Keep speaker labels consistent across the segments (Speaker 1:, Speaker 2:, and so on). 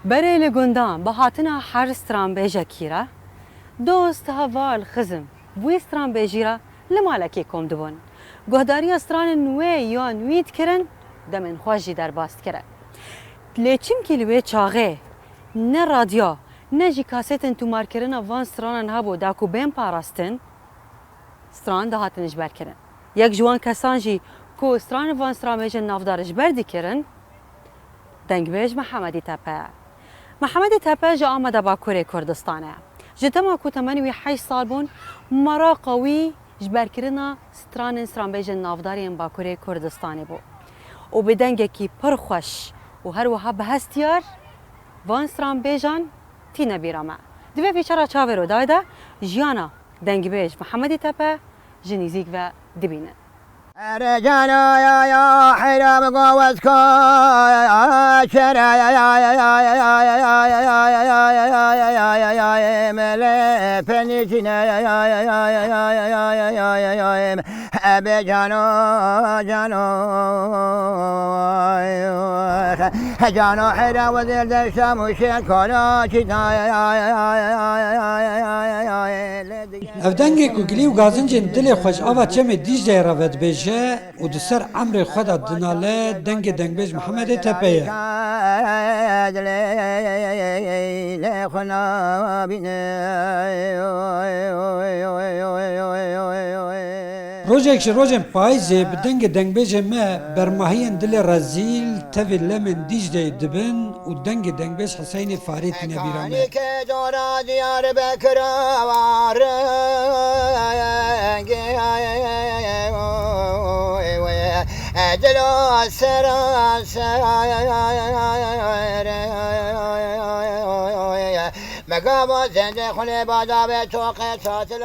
Speaker 1: برای لگندان به هاتنا هر استرانبیجا کیرا دوست هوال خزم بوی استرانبیجی را لمالکی کم دبون گهداری استران نوی یا نوید کرن دمن خوشی در باست کرد لیچیم کلوی چاغه نه رادیو نه جی کاستن تو مارکرن وان استران هبو داکو بین پاراستن استران ده هاتنش بر کرن یک جوان کسان جی کو استران وان استرانبیجا نافدارش بردی کرن دنگبیج محمدی تپه محمد تپه جا آمده با کره کردستانه جتما کو 88 سال بون مرا قوی جبر کرنا استرانبیج نافداری با کره کردستانه بو و به دنگه کی پر خوش و هر وها به هستیار وان استرانبیجان تی نبیرامه دوی فیچارا چاوه رو دایده جیانا دنگبیج محمد تپه جنیزیک و دبینه
Speaker 2: رجانا يا حرام قوتك شرا يا ملا فنيتنا يا أبي جانو حرا وزير دشام وشين كونا
Speaker 3: افدنگی کوگلی و گازنجین دل خوش آوا چم دیجه را ود بیجه و دسر عمر خدا دناله دنگبیج محمد تپه روزن پاییزه به دنگبیج ما برماهین دل رزیل تفی لمن دیجه دبن و دنگبیج حسین فارید نبیرانه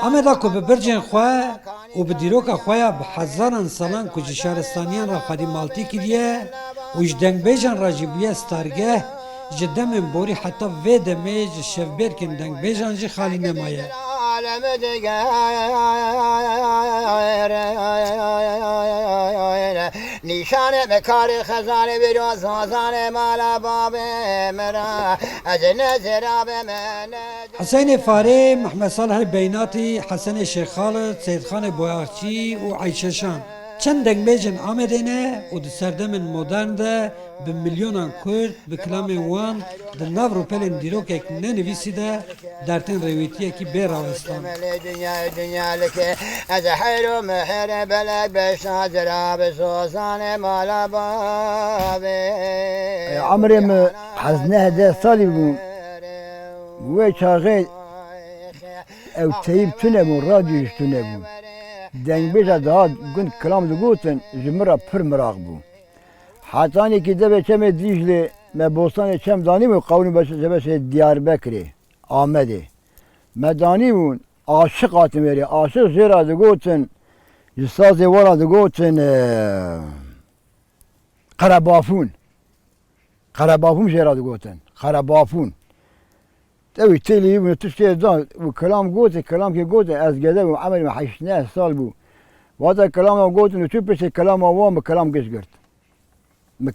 Speaker 3: آمده که به برجن خواه و به دیروک خواه به هزاران سالان که شهرستانیان را خودی مالتی کریه و اش دنگبیجان را جبیه ستارگه جدم بوری حتی وی دمیج شفبیر کن دنگبیجان جی خالی نمایه
Speaker 2: نشانه مکار خزانه بیروز خزانه مالا باب مرا از نظر آب من
Speaker 3: حسین فاری محمد صالح بیناتی حسن شیخ خالد سید خان بویاخچی و عیشه شان چند دنگبیجن آمدینه و در سردمن مدرن ده به میلیونان کرد به کلام وان در ناو روپلین دیروک یک ننویسی ده در تن رویتیه که بیر آوستان
Speaker 2: دنیا لکه از حیر و محر بلک بشناد را به سوزان مالا بابه عمرم حزنه ده سالی بون و چاقه او تیب تونه بون رادیوش تونه بون دنگبیج داد گند کلام دگوتن جمرا پر مراق بو حتانی که دبه چم دیجله ما بوستان چم دانی و قونی باشه دیار بکری آمده مدانی بون عاشق آتمری عاشق زیرا دگوتن جساز ورا دگوتن قربافون زیرا دگوتن قربافون توی تیلی بون تشتی دان و کلام گوته کلام که گوته از گده و عمل ما 18 سال بو وقتا کلام گوته و تو پیش کلام وام کلام گش گرد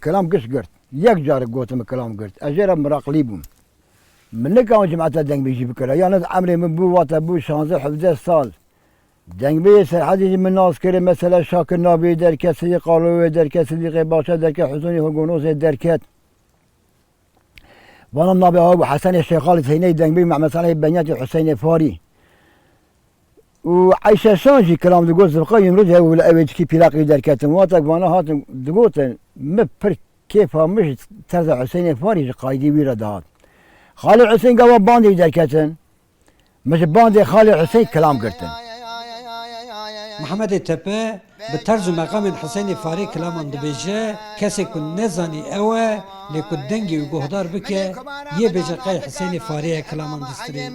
Speaker 2: کلام گش گرد یک جار گوته کلام گرد اجرا مراقلی بون من نکام جماعت دنگبیجی بکره یعنی عمر من بو وقتا بو 16 17 سال دنگبیج سرحدی من ناز کرده مثلا شاکر نابی درکت صدیق قالوی درکت صدیق باشا درکت حسونی هگونوس درکت وانا نابي ابو حسن الشيخ خالد هيني دنبي مع مثلا بنيات حسين فاري وعيشه شانجي كلام دقوت زبقاي يمرجها ولا ابيت كي بلاقي دركات مواتك وانا هات دقوت مبر كيف مش ترزع حسين فاري قايدي ويرا دهات خالد حسين قوا باندي دركاتن مش باندي خالد حسين كلام قرتن
Speaker 3: محمد تپه به طرز مقام حسین فاری کلامان دبیجه کسی که نزانی اوه لیکو دنگی و گهدار بکه یه بیجه قای حسین فاری کلامان دستری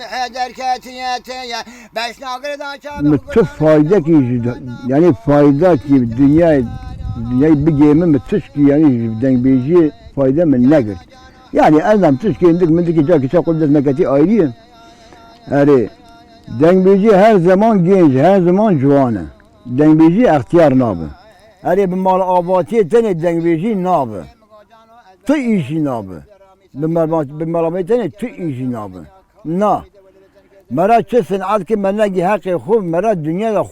Speaker 2: متو فایده کی یعنی فایده کی دنیای بگیمه متشکی یعنی دنگ بیجی فایده من نگرد یعنی ازم تشکی اندک من دیگه جا که چه قدرت مکتی آیریه اره دنگ بیجی هر زمان گنج هر زمان جوانه دنگبیجی اختیار نابه اره به مال آباتی تنه دنگبیجی نابه تو ایشی نابه بمرامتين تو إيجي نابن نا مرا چه صنعت که من نگی حق خوب مرا دنیا دا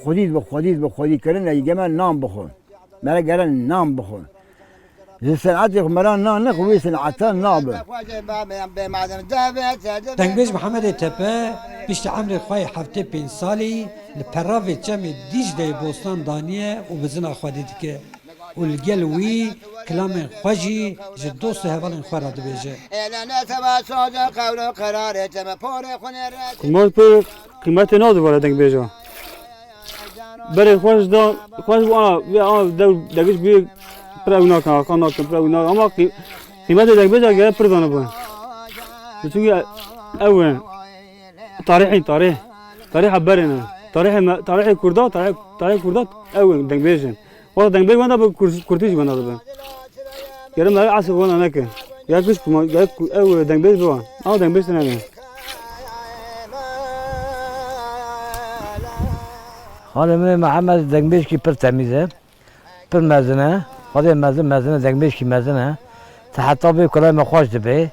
Speaker 2: خودید کرن ایگه من نام بخون مرا گرن نام بخون زی صنعت مرا نه خوبی صنعتا نابه
Speaker 3: دنگبیج محمد تپه بیشتر عمر خواه هفته 5 سالی لپراو چم دیجده بوستان دانیه و بزن آخوادی که والگل وی کلام خوشی جد دوست هوالن خورا دبیجه.
Speaker 4: کمال پر قیمت ناد وارد دنگ بیجا. برای خوش با آن دگش بی پرونا کن پرونا اما قیمت دنگ بیجا گه پر دانه بود. چونکه اول تاریخ برینه تاریخ کرده اول دنگ بیجن. وقت دنگ بیج واندا کرتیش واندا دبن. یارم نهی عصب واندا نکن. یا کش کم یا اول دنگ بیج بوان. آه دنگ بیج نمیه.
Speaker 5: خانم محمد دنگ بیج کی پر تمیزه. پر مزنه. خدا مزنه دنگ بیج کی مزنه. تحت به کلام خوش دبی.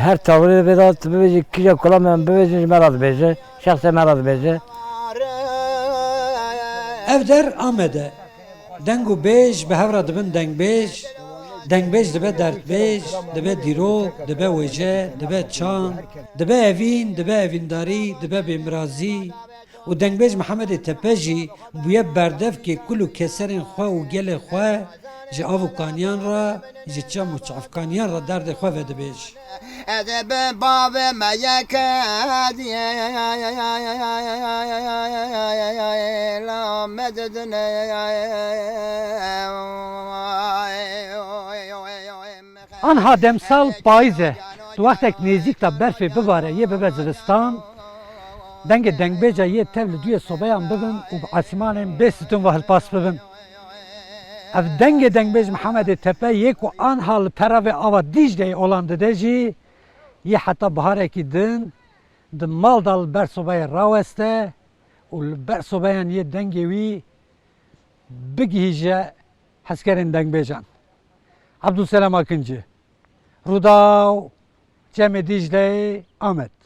Speaker 5: هر تاوری بدات ببیجی کجا کلام من ببیجی مراد بیجه. شخص مراد بیجه.
Speaker 3: ev der amede. Dengu bej be hevra dibin deng bej dibe dertbej, dibe dîrok, dibe wêje, dibe çan, dibe evîndarî, dibe bêmrazî û dengbêj Mihemedê Tepe jî bûye berdevkê kul û keserên xwe û gelê xwe ji av û kaniyan ra ji çam û çavkaniyan ra derdê xwe vedibêj.
Speaker 6: Anha demsal payîze tu wextek nêzik ta berfê bibare yê bibe zivistan dengê dengbêja yê tev li duyê sobeyan bibin û bi asîmanên bê stûn ve hilpas bibin. Ev dengê dengbêj Mihemedê Tepe yê ku anha li peravê ava Dîcleyê olan dide jî yê heta biharekî din di mal da li ber sobeyê raweste û li ber sobeyan yê dengê wî bigihîje hezkerên dengbêjan. Abdulselam Akıncı, Rudaw, Cemê Dîcleyê, Amed.